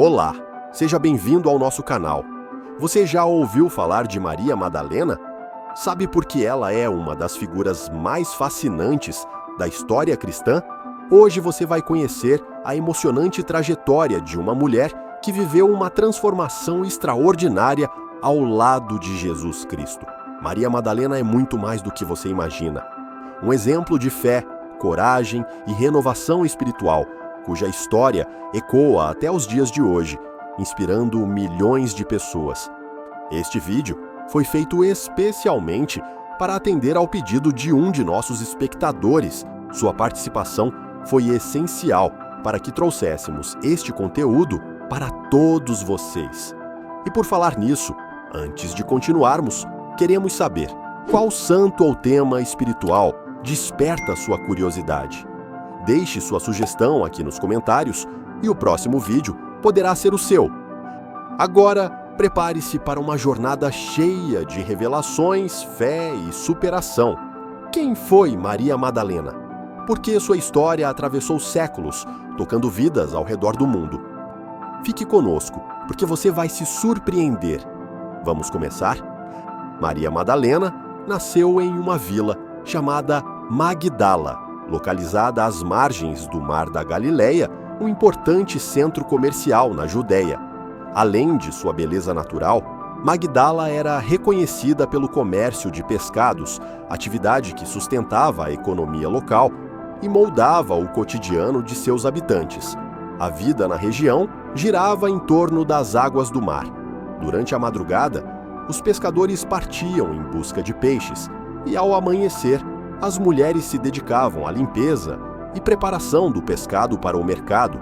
Olá, seja bem-vindo ao nosso canal. Você já ouviu falar de Maria Madalena? Sabe por que ela é uma das figuras mais fascinantes da história cristã? Hoje você vai conhecer a emocionante trajetória de uma mulher que viveu uma transformação extraordinária ao lado de Jesus Cristo. Maria Madalena é muito mais do que você imagina. Um exemplo de fé, coragem e renovação espiritual, cuja história ecoa até os dias de hoje, inspirando milhões de pessoas. Este vídeo foi feito especialmente para atender ao pedido de um de nossos espectadores. Sua participação foi essencial para que trouxéssemos este conteúdo para todos vocês. E por falar nisso, antes de continuarmos, queremos saber qual santo ou tema espiritual desperta sua curiosidade. Deixe sua sugestão aqui nos comentários e o próximo vídeo poderá ser o seu. Agora, prepare-se para uma jornada cheia de revelações, fé e superação. Quem foi Maria Madalena? Por que sua história atravessou séculos, tocando vidas ao redor do mundo? Fique conosco, porque você vai se surpreender. Vamos começar? Maria Madalena nasceu em uma vila chamada Magdala, localizada às margens do Mar da Galileia, um importante centro comercial na Judéia. Além de sua beleza natural, Magdala era reconhecida pelo comércio de pescados, atividade que sustentava a economia local e moldava o cotidiano de seus habitantes. A vida na região girava em torno das águas do mar. Durante a madrugada, os pescadores partiam em busca de peixes e, ao amanhecer, as mulheres se dedicavam à limpeza e preparação do pescado para o mercado.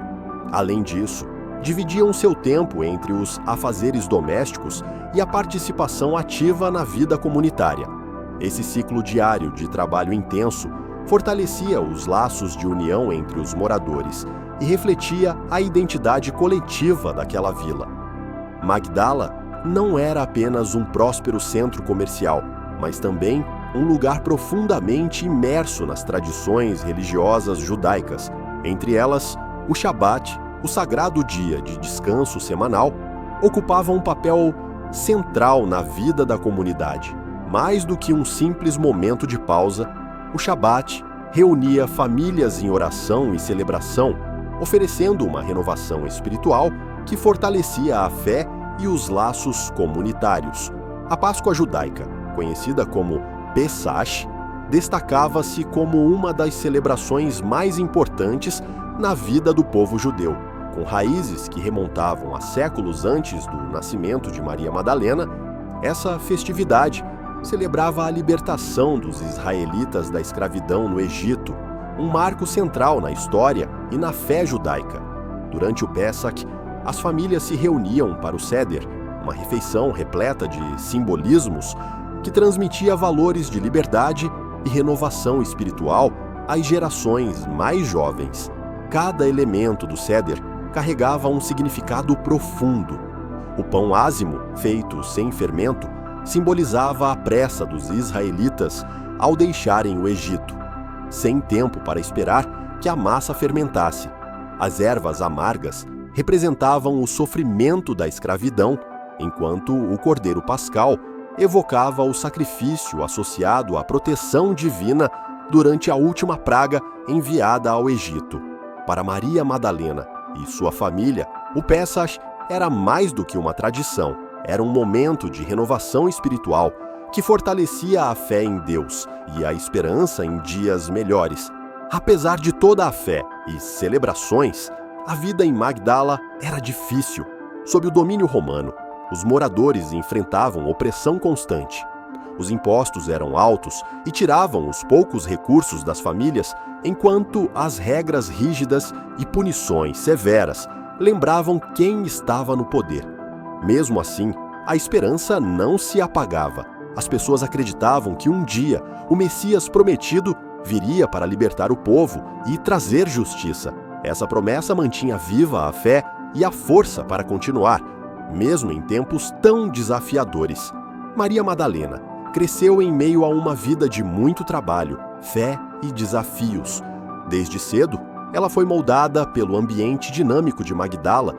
Além disso, dividiam seu tempo entre os afazeres domésticos e a participação ativa na vida comunitária. Esse ciclo diário de trabalho intenso fortalecia os laços de união entre os moradores e refletia a identidade coletiva daquela vila. Magdala não era apenas um próspero centro comercial, mas também um lugar profundamente imerso nas tradições religiosas judaicas. Entre elas, o Shabat, o sagrado dia de descanso semanal, ocupava um papel central na vida da comunidade. Mais do que um simples momento de pausa, o Shabat reunia famílias em oração e celebração, oferecendo uma renovação espiritual que fortalecia a fé e os laços comunitários. A Páscoa judaica, conhecida como Pesach, destacava-se como uma das celebrações mais importantes na vida do povo judeu. Com raízes que remontavam a séculos antes do nascimento de Maria Madalena, essa festividade celebrava a libertação dos israelitas da escravidão no Egito, um marco central na história e na fé judaica. Durante o Pesach, as famílias se reuniam para o Seder, uma refeição repleta de simbolismos que transmitia valores de liberdade e renovação espiritual às gerações mais jovens. Cada elemento do Seder carregava um significado profundo. O pão ázimo, feito sem fermento, simbolizava a pressa dos israelitas ao deixarem o Egito, sem tempo para esperar que a massa fermentasse. As ervas amargas representavam o sofrimento da escravidão, enquanto o cordeiro pascal evocava o sacrifício associado à proteção divina durante a última praga enviada ao Egito. Para Maria Madalena e sua família, o Pesach era mais do que uma tradição, era um momento de renovação espiritual que fortalecia a fé em Deus e a esperança em dias melhores. Apesar de toda a fé e celebrações, a vida em Magdala era difícil. Sob o domínio romano, os moradores enfrentavam opressão constante. Os impostos eram altos e tiravam os poucos recursos das famílias, enquanto as regras rígidas e punições severas lembravam quem estava no poder. Mesmo assim, a esperança não se apagava. As pessoas acreditavam que um dia o Messias prometido viria para libertar o povo e trazer justiça. Essa promessa mantinha viva a fé e a força para continuar, mesmo em tempos tão desafiadores. Maria Madalena cresceu em meio a uma vida de muito trabalho, fé e desafios. Desde cedo, ela foi moldada pelo ambiente dinâmico de Magdala,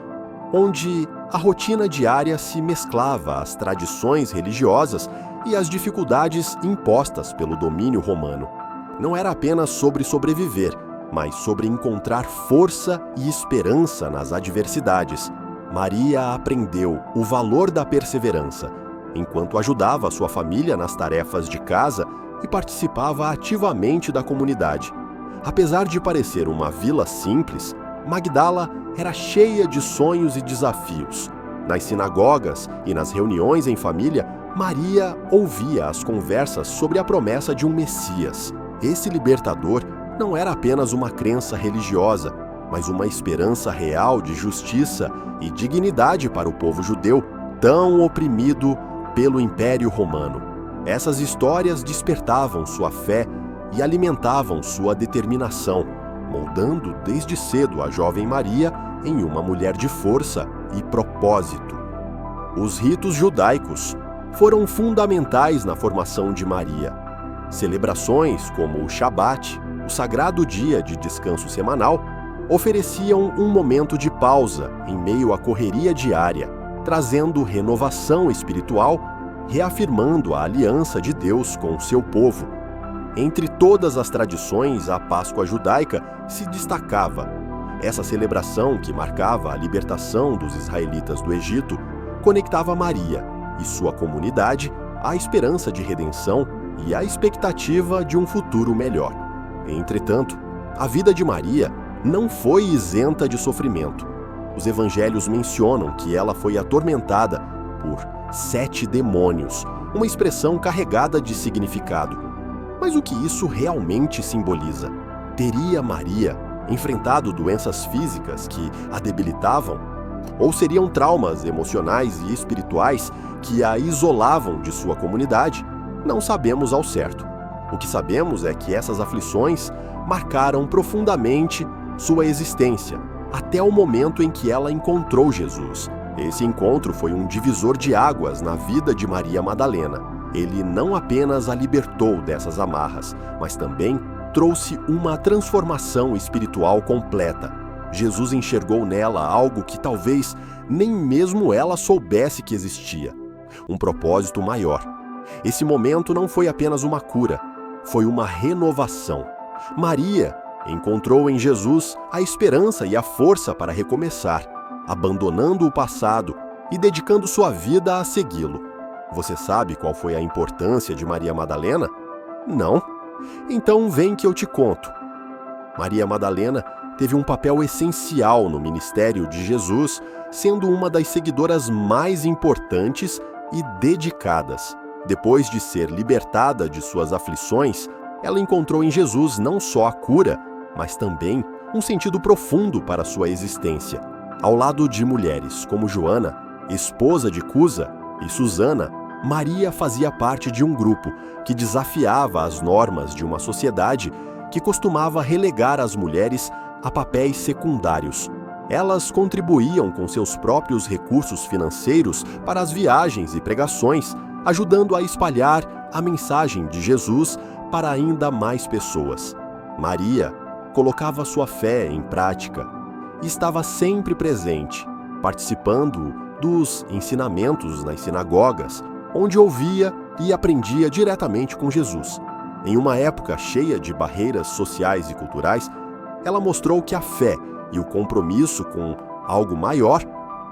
onde a rotina diária se mesclava às tradições religiosas e às dificuldades impostas pelo domínio romano. Não era apenas sobre sobreviver, mas sobre encontrar força e esperança nas adversidades. Maria aprendeu o valor da perseverança, enquanto ajudava sua família nas tarefas de casa e participava ativamente da comunidade. Apesar de parecer uma vila simples, Magdala era cheia de sonhos e desafios. Nas sinagogas e nas reuniões em família, Maria ouvia as conversas sobre a promessa de um Messias. Esse libertador não era apenas uma crença religiosa, mas uma esperança real de justiça e dignidade para o povo judeu, tão oprimido pelo Império Romano. Essas histórias despertavam sua fé e alimentavam sua determinação, moldando desde cedo a jovem Maria em uma mulher de força e propósito. Os ritos judaicos foram fundamentais na formação de Maria. Celebrações como o Shabat, o sagrado dia de descanso semanal, ofereciam um momento de pausa em meio à correria diária, trazendo renovação espiritual, reafirmando a aliança de Deus com o seu povo. Entre todas as tradições, a Páscoa judaica se destacava. Essa celebração, que marcava a libertação dos israelitas do Egito, conectava Maria e sua comunidade à esperança de redenção e à expectativa de um futuro melhor. Entretanto, a vida de Maria não foi isenta de sofrimento. Os evangelhos mencionam que ela foi atormentada por 7 demônios, uma expressão carregada de significado. Mas o que isso realmente simboliza? Teria Maria enfrentado doenças físicas que a debilitavam? Ou seriam traumas emocionais e espirituais que a isolavam de sua comunidade? Não sabemos ao certo. O que sabemos é que essas aflições marcaram profundamente sua existência, até o momento em que ela encontrou Jesus. Esse encontro foi um divisor de águas na vida de Maria Madalena. Ele não apenas a libertou dessas amarras, mas também trouxe uma transformação espiritual completa. Jesus enxergou nela algo que talvez nem mesmo ela soubesse que existia: um propósito maior. Esse momento não foi apenas uma cura, foi uma renovação. Maria encontrou em Jesus a esperança e a força para recomeçar, abandonando o passado e dedicando sua vida a segui-lo. Você sabe qual foi a importância de Maria Madalena? Não? Então vem que eu te conto. Maria Madalena teve um papel essencial no ministério de Jesus, sendo uma das seguidoras mais importantes e dedicadas. Depois de ser libertada de suas aflições, ela encontrou em Jesus não só a cura, mas também um sentido profundo para sua existência. Ao lado de mulheres como Joana, esposa de Cusa, e Susana, Maria fazia parte de um grupo que desafiava as normas de uma sociedade que costumava relegar as mulheres a papéis secundários. Elas contribuíam com seus próprios recursos financeiros para as viagens e pregações, ajudando a espalhar a mensagem de Jesus para ainda mais pessoas. Maria colocava sua fé em prática e estava sempre presente, participando dos ensinamentos nas sinagogas, onde ouvia e aprendia diretamente com Jesus. Em uma época cheia de barreiras sociais e culturais, ela mostrou que a fé e o compromisso com algo maior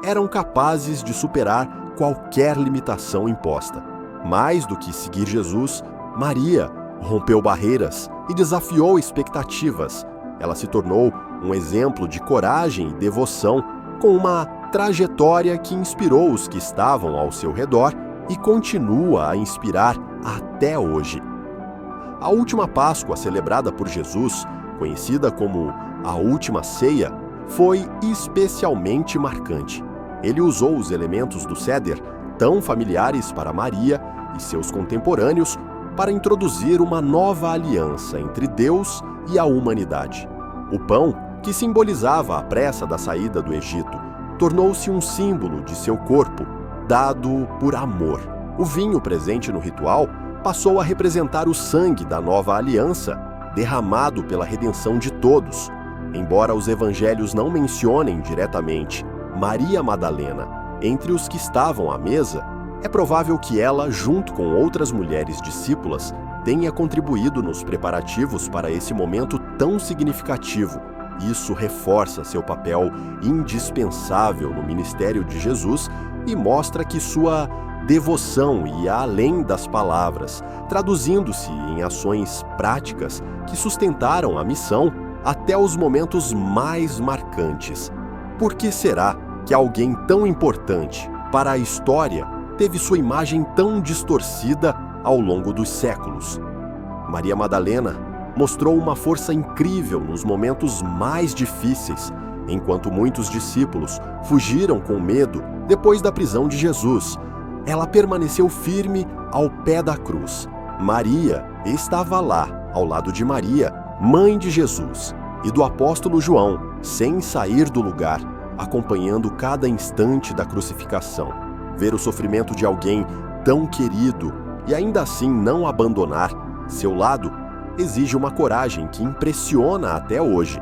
eram capazes de superar qualquer limitação imposta. Mais do que seguir Jesus, Maria rompeu barreiras e desafiou expectativas. Ela se tornou um exemplo de coragem e devoção, com uma trajetória que inspirou os que estavam ao seu redor e continua a inspirar até hoje. A última Páscoa celebrada por Jesus, conhecida como a Última Ceia, foi especialmente marcante. Ele usou os elementos do Seder, tão familiares para Maria e seus contemporâneos, para introduzir uma nova aliança entre Deus e a humanidade. O pão, que simbolizava a pressa da saída do Egito, tornou-se um símbolo de seu corpo, dado por amor. O vinho presente no ritual passou a representar o sangue da nova aliança, derramado pela redenção de todos. Embora os evangelhos não mencionem diretamente Maria Madalena, entre os que estavam à mesa, é provável que ela, junto com outras mulheres discípulas, tenha contribuído nos preparativos para esse momento tão significativo. Isso reforça seu papel indispensável no ministério de Jesus e mostra que sua devoção ia além das palavras, traduzindo-se em ações práticas que sustentaram a missão até os momentos mais marcantes. Por que será que alguém tão importante para a história teve sua imagem tão distorcida ao longo dos séculos? Maria Madalena mostrou uma força incrível nos momentos mais difíceis, enquanto muitos discípulos fugiram com medo depois da prisão de Jesus. Ela permaneceu firme ao pé da cruz. Maria estava lá, ao lado de Maria, mãe de Jesus, e do apóstolo João, sem sair do lugar, acompanhando cada instante da crucificação. Ver o sofrimento de alguém tão querido e ainda assim não abandonar seu lado exige uma coragem que impressiona até hoje.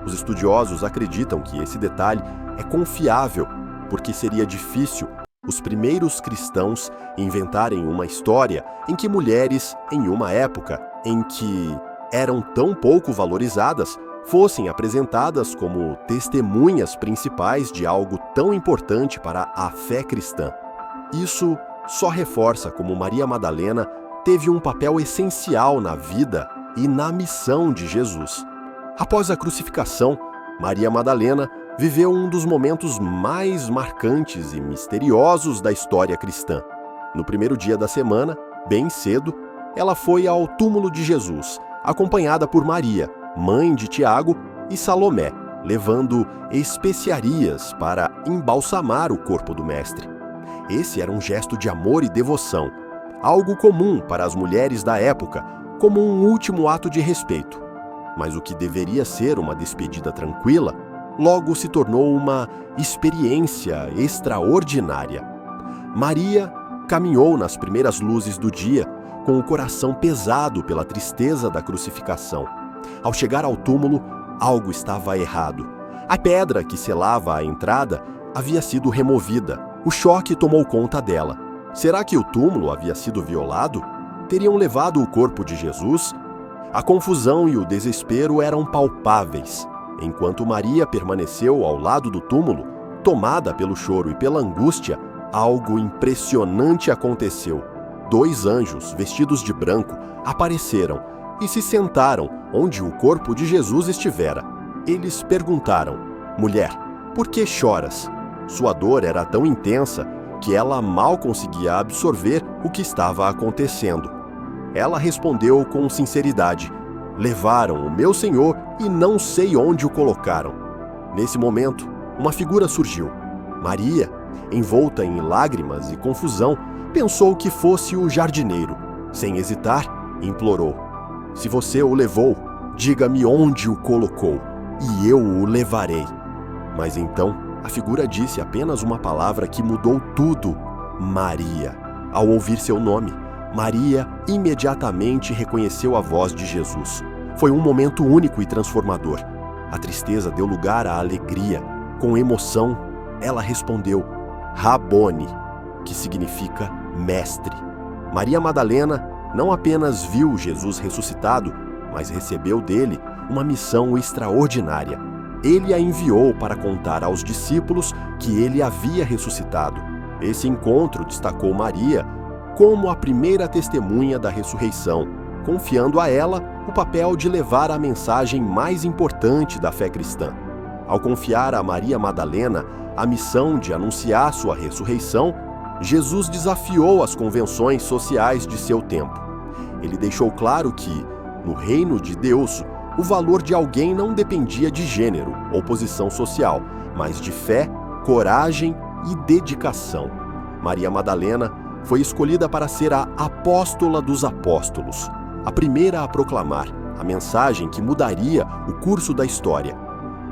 Os estudiosos acreditam que esse detalhe é confiável, porque seria difícil os primeiros cristãos inventarem uma história em que mulheres, em uma época em que eram tão pouco valorizadas, fossem apresentadas como testemunhas principais de algo tão importante para a fé cristã. Isso só reforça como Maria Madalena teve um papel essencial na vida e na missão de Jesus. Após a crucificação, Maria Madalena viveu um dos momentos mais marcantes e misteriosos da história cristã. No primeiro dia da semana, bem cedo, ela foi ao túmulo de Jesus, acompanhada por Maria, mãe de Tiago, e Salomé, levando especiarias para embalsamar o corpo do mestre. Esse era um gesto de amor e devoção, algo comum para as mulheres da época, como um último ato de respeito. Mas o que deveria ser uma despedida tranquila, logo se tornou uma experiência extraordinária. Maria caminhou nas primeiras luzes do dia, com o coração pesado pela tristeza da crucificação. Ao chegar ao túmulo, algo estava errado. A pedra que selava a entrada havia sido removida. O choque tomou conta dela. Será que o túmulo havia sido violado? Teriam levado o corpo de Jesus? A confusão e o desespero eram palpáveis. Enquanto Maria permaneceu ao lado do túmulo, tomada pelo choro e pela angústia, algo impressionante aconteceu. 2 anjos, vestidos de branco, apareceram e se sentaram onde o corpo de Jesus estivera. Eles perguntaram: "Mulher, por que choras?" Sua dor era tão intensa que ela mal conseguia absorver o que estava acontecendo. Ela respondeu com sinceridade: "Levaram o meu Senhor e não sei onde o colocaram." Nesse momento, uma figura surgiu. Maria, envolta em lágrimas e confusão, pensou que fosse o jardineiro. Sem hesitar, implorou: "Se você o levou, diga-me onde o colocou, e eu o levarei." Mas então, a figura disse apenas uma palavra que mudou tudo: Maria. Ao ouvir seu nome, Maria imediatamente reconheceu a voz de Jesus. Foi um momento único e transformador. A tristeza deu lugar à alegria. Com emoção, ela respondeu: Rabone, que significa mestre. Maria Madalena não apenas viu Jesus ressuscitado, mas recebeu dele uma missão extraordinária. Ele a enviou para contar aos discípulos que ele havia ressuscitado. Esse encontro destacou Maria como a primeira testemunha da ressurreição, confiando a ela o papel de levar a mensagem mais importante da fé cristã. Ao confiar a Maria Madalena a missão de anunciar sua ressurreição, Jesus desafiou as convenções sociais de seu tempo. Ele deixou claro que, no reino de Deus, o valor de alguém não dependia de gênero ou posição social, mas de fé, coragem e dedicação. Maria Madalena foi escolhida para ser a apóstola dos apóstolos, a primeira a proclamar a mensagem que mudaria o curso da história.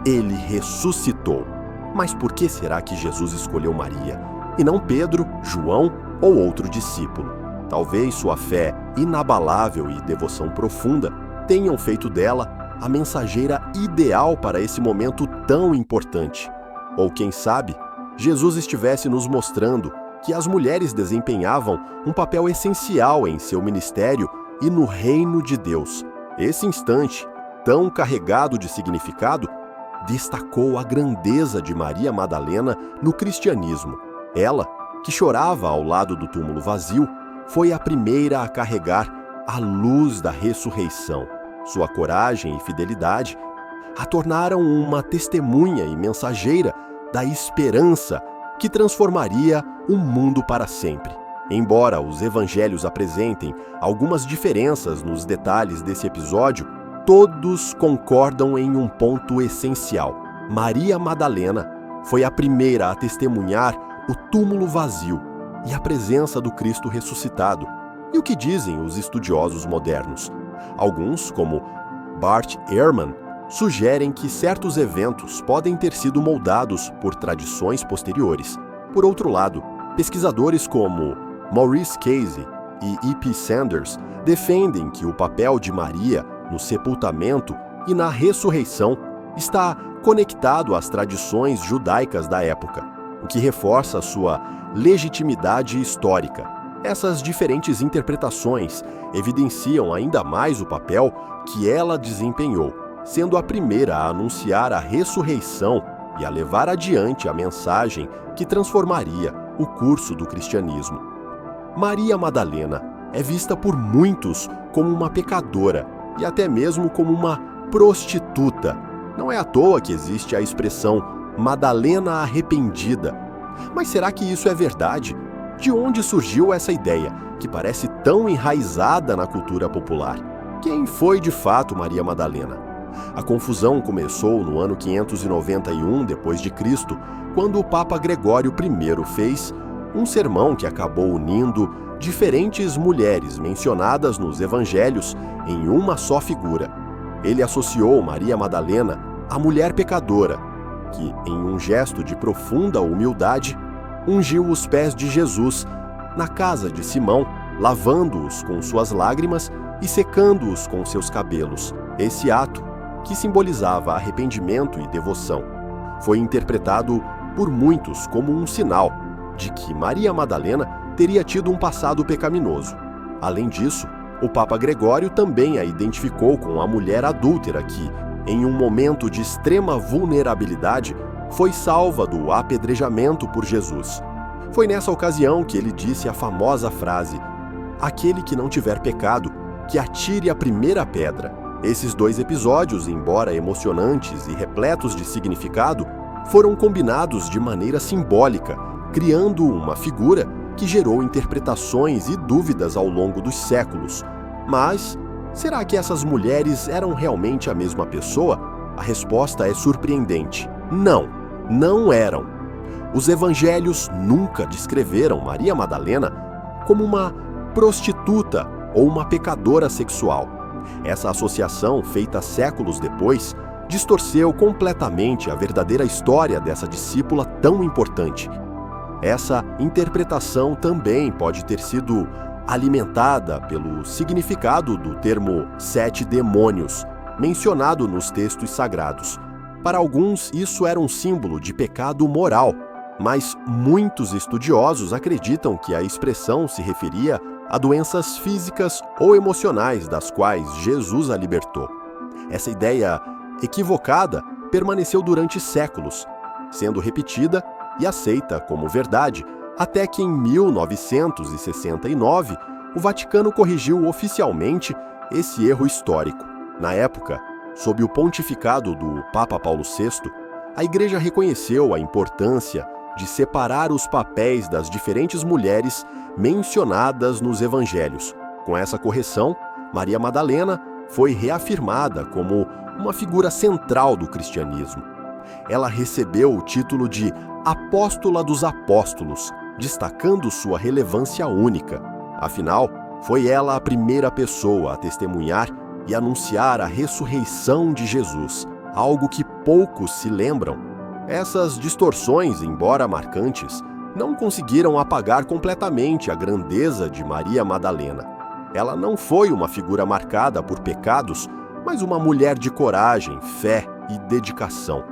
Ele ressuscitou. Mas por que será que Jesus escolheu Maria, e não Pedro, João ou outro discípulo? Talvez sua fé inabalável e devoção profunda tenham feito dela a mensageira ideal para esse momento tão importante. Ou quem sabe, Jesus estivesse nos mostrando que as mulheres desempenhavam um papel essencial em seu ministério e no reino de Deus. Esse instante, tão carregado de significado, destacou a grandeza de Maria Madalena no cristianismo. Ela, que chorava ao lado do túmulo vazio, foi a primeira a carregar a luz da ressurreição. Sua coragem e fidelidade a tornaram uma testemunha e mensageira da esperança que transformaria o mundo para sempre. Embora os evangelhos apresentem algumas diferenças nos detalhes desse episódio, todos concordam em um ponto essencial. Maria Madalena foi a primeira a testemunhar o túmulo vazio e a presença do Cristo ressuscitado. E o que dizem os estudiosos modernos? Alguns, como Bart Ehrman, sugerem que certos eventos podem ter sido moldados por tradições posteriores. Por outro lado, pesquisadores como Maurice Casey e E.P. Sanders defendem que o papel de Maria no sepultamento e na ressurreição está conectado às tradições judaicas da época, o que reforça sua legitimidade histórica. Essas diferentes interpretações evidenciam ainda mais o papel que ela desempenhou, sendo a primeira a anunciar a ressurreição e a levar adiante a mensagem que transformaria o curso do cristianismo. Maria Madalena é vista por muitos como uma pecadora e até mesmo como uma prostituta. Não é à toa que existe a expressão Madalena arrependida. Mas será que isso é verdade? De onde surgiu essa ideia, que parece tão enraizada na cultura popular? Quem foi de fato Maria Madalena? A confusão começou no ano 591 d.C., quando o Papa Gregório I fez um sermão que acabou unindo diferentes mulheres mencionadas nos evangelhos em uma só figura. Ele associou Maria Madalena à mulher pecadora, que, em um gesto de profunda humildade, ungiu os pés de Jesus na casa de Simão, lavando-os com suas lágrimas e secando-os com seus cabelos. Esse ato, que simbolizava arrependimento e devoção, foi interpretado por muitos como um sinal de que Maria Madalena teria tido um passado pecaminoso. Além disso, o Papa Gregório também a identificou com a mulher adúltera que, em um momento de extrema vulnerabilidade, foi salva do apedrejamento por Jesus. Foi nessa ocasião que ele disse a famosa frase: "Aquele que não tiver pecado, que atire a primeira pedra." Esses dois episódios, embora emocionantes e repletos de significado, foram combinados de maneira simbólica, criando uma figura que gerou interpretações e dúvidas ao longo dos séculos. Mas, será que essas mulheres eram realmente a mesma pessoa? A resposta é surpreendente. Não eram. Os evangelhos nunca descreveram Maria Madalena como uma prostituta ou uma pecadora sexual. Essa associação, feita séculos depois, distorceu completamente a verdadeira história dessa discípula tão importante. Essa interpretação também pode ter sido alimentada pelo significado do termo 7 demônios, mencionado nos textos sagrados. Para alguns, isso era um símbolo de pecado moral, mas muitos estudiosos acreditam que a expressão se referia a doenças físicas ou emocionais das quais Jesus a libertou. Essa ideia equivocada permaneceu durante séculos, sendo repetida e aceita como verdade, até que em 1969 o Vaticano corrigiu oficialmente esse erro histórico. Na época, sob o pontificado do Papa Paulo VI, a Igreja reconheceu a importância de separar os papéis das diferentes mulheres mencionadas nos evangelhos. Com essa correção, Maria Madalena foi reafirmada como uma figura central do cristianismo. Ela recebeu o título de Apóstola dos Apóstolos, destacando sua relevância única. Afinal, foi ela a primeira pessoa a testemunhar e anunciar a ressurreição de Jesus, algo que poucos se lembram. Essas distorções, embora marcantes, não conseguiram apagar completamente a grandeza de Maria Madalena. Ela não foi uma figura marcada por pecados, mas uma mulher de coragem, fé e dedicação.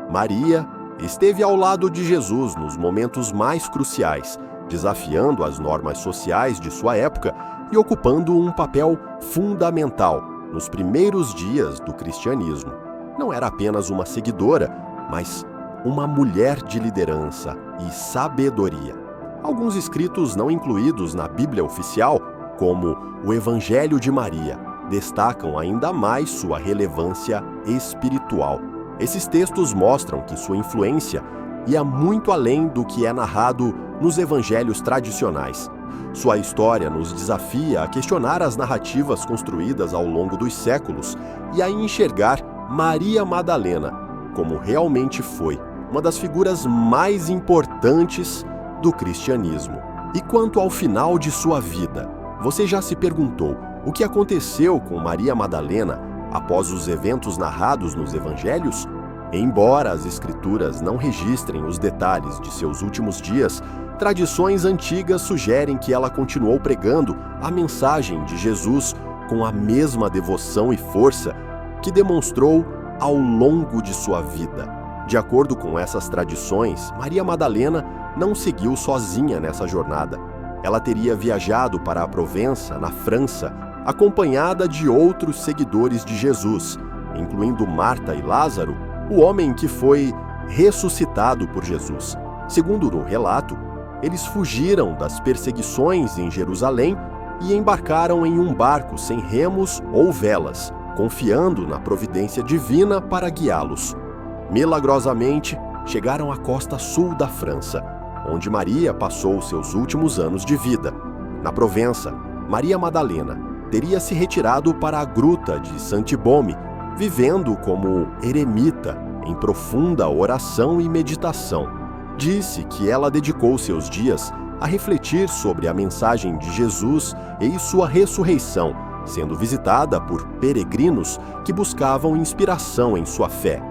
Maria Esteve ao lado de Jesus nos momentos mais cruciais, desafiando as normas sociais de sua época e ocupando um papel fundamental nos primeiros dias do cristianismo. Não era apenas uma seguidora, mas uma mulher de liderança e sabedoria. Alguns escritos não incluídos na Bíblia oficial, como o Evangelho de Maria, destacam ainda mais sua relevância espiritual. Esses textos mostram que sua influência ia muito além do que é narrado nos evangelhos tradicionais. Sua história nos desafia a questionar as narrativas construídas ao longo dos séculos e a enxergar Maria Madalena como realmente foi, uma das figuras mais importantes do cristianismo. E quanto ao final de sua vida, você já se perguntou o que aconteceu com Maria Madalena após os eventos narrados nos evangelhos? Embora as escrituras não registrem os detalhes de seus últimos dias, tradições antigas sugerem que ela continuou pregando a mensagem de Jesus com a mesma devoção e força que demonstrou ao longo de sua vida. De acordo com essas tradições, Maria Madalena não seguiu sozinha nessa jornada. Ela teria viajado para a Provença, na França, acompanhada de outros seguidores de Jesus, incluindo Marta e Lázaro, o homem que foi ressuscitado por Jesus. Segundo o relato, eles fugiram das perseguições em Jerusalém e embarcaram em um barco sem remos ou velas, confiando na providência divina para guiá-los. Milagrosamente, chegaram à costa sul da França, onde Maria passou seus últimos anos de vida. Na Provença, Maria Madalena teria se retirado para a gruta de Saint-Baume, vivendo como eremita em profunda oração e meditação. Disse que ela dedicou seus dias a refletir sobre a mensagem de Jesus e sua ressurreição, sendo visitada por peregrinos que buscavam inspiração em sua fé.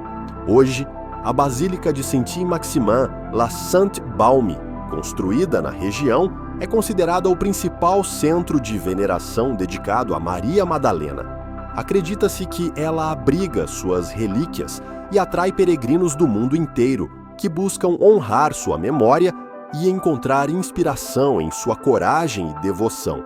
Hoje, a Basílica de Saint-Maximin la Sainte-Baume, construída na região, é considerada o principal centro de veneração dedicado a Maria Madalena. Acredita-se que ela abriga suas relíquias e atrai peregrinos do mundo inteiro que buscam honrar sua memória e encontrar inspiração em sua coragem e devoção.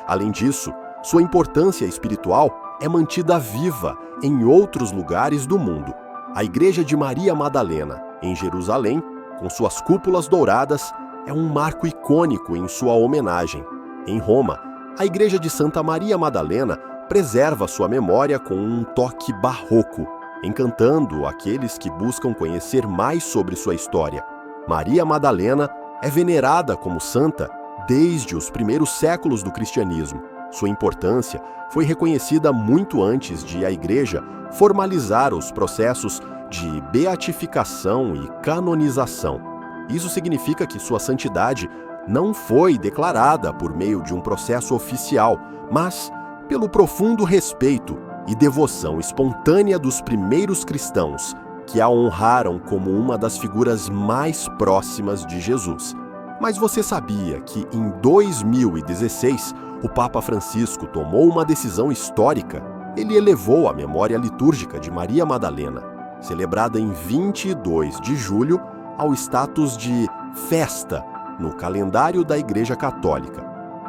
Além disso, sua importância espiritual é mantida viva em outros lugares do mundo. A Igreja de Maria Madalena, em Jerusalém, com suas cúpulas douradas, é um marco icônico em sua homenagem. Em Roma, a Igreja de Santa Maria Madalena preserva sua memória com um toque barroco, encantando aqueles que buscam conhecer mais sobre sua história. Maria Madalena é venerada como santa desde os primeiros séculos do cristianismo. Sua importância foi reconhecida muito antes de a Igreja formalizar os processos de beatificação e canonização. Isso significa que sua santidade não foi declarada por meio de um processo oficial, mas pelo profundo respeito e devoção espontânea dos primeiros cristãos, que a honraram como uma das figuras mais próximas de Jesus. Mas você sabia que em 2016 o Papa Francisco tomou uma decisão histórica? Ele elevou a memória litúrgica de Maria Madalena, celebrada em 22 de julho, ao status de festa no calendário da Igreja Católica.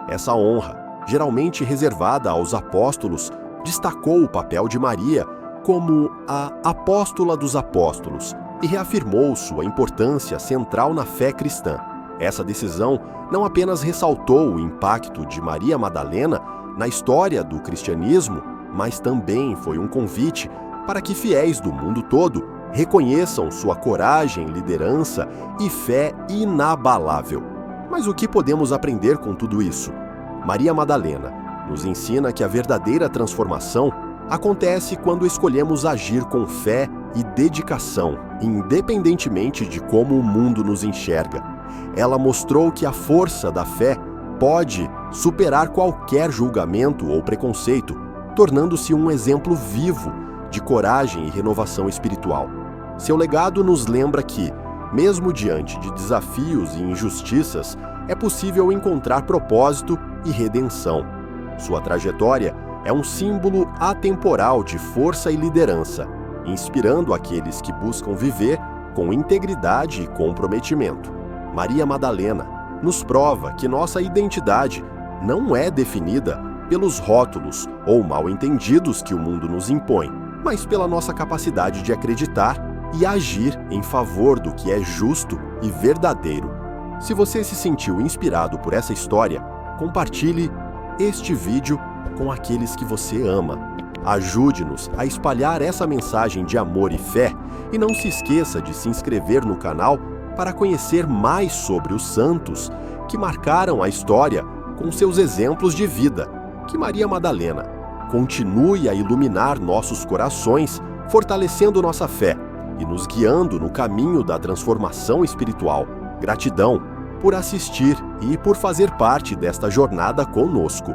Essa honra, geralmente reservada aos apóstolos, destacou o papel de Maria como a apóstola dos apóstolos e reafirmou sua importância central na fé cristã. Essa decisão não apenas ressaltou o impacto de Maria Madalena na história do cristianismo, mas também foi um convite para que fiéis do mundo todo reconheçam sua coragem, liderança e fé inabalável. Mas o que podemos aprender com tudo isso? Maria Madalena nos ensina que a verdadeira transformação acontece quando escolhemos agir com fé e dedicação, independentemente de como o mundo nos enxerga. Ela mostrou que a força da fé pode superar qualquer julgamento ou preconceito, tornando-se um exemplo vivo de coragem e renovação espiritual. Seu legado nos lembra que, mesmo diante de desafios e injustiças, é possível encontrar propósito e redenção. Sua trajetória é um símbolo atemporal de força e liderança, inspirando aqueles que buscam viver com integridade e comprometimento. Maria Madalena nos prova que nossa identidade não é definida pelos rótulos ou mal-entendidos que o mundo nos impõe, mas pela nossa capacidade de acreditar e agir em favor do que é justo e verdadeiro. Se você se sentiu inspirado por essa história, compartilhe este vídeo com aqueles que você ama. Ajude-nos a espalhar essa mensagem de amor e fé e não se esqueça de se inscrever no canal para conhecer mais sobre os santos que marcaram a história com seus exemplos de vida. Que Maria Madalena continue a iluminar nossos corações, fortalecendo nossa fé e nos guiando no caminho da transformação espiritual. Gratidão por assistir e por fazer parte desta jornada conosco.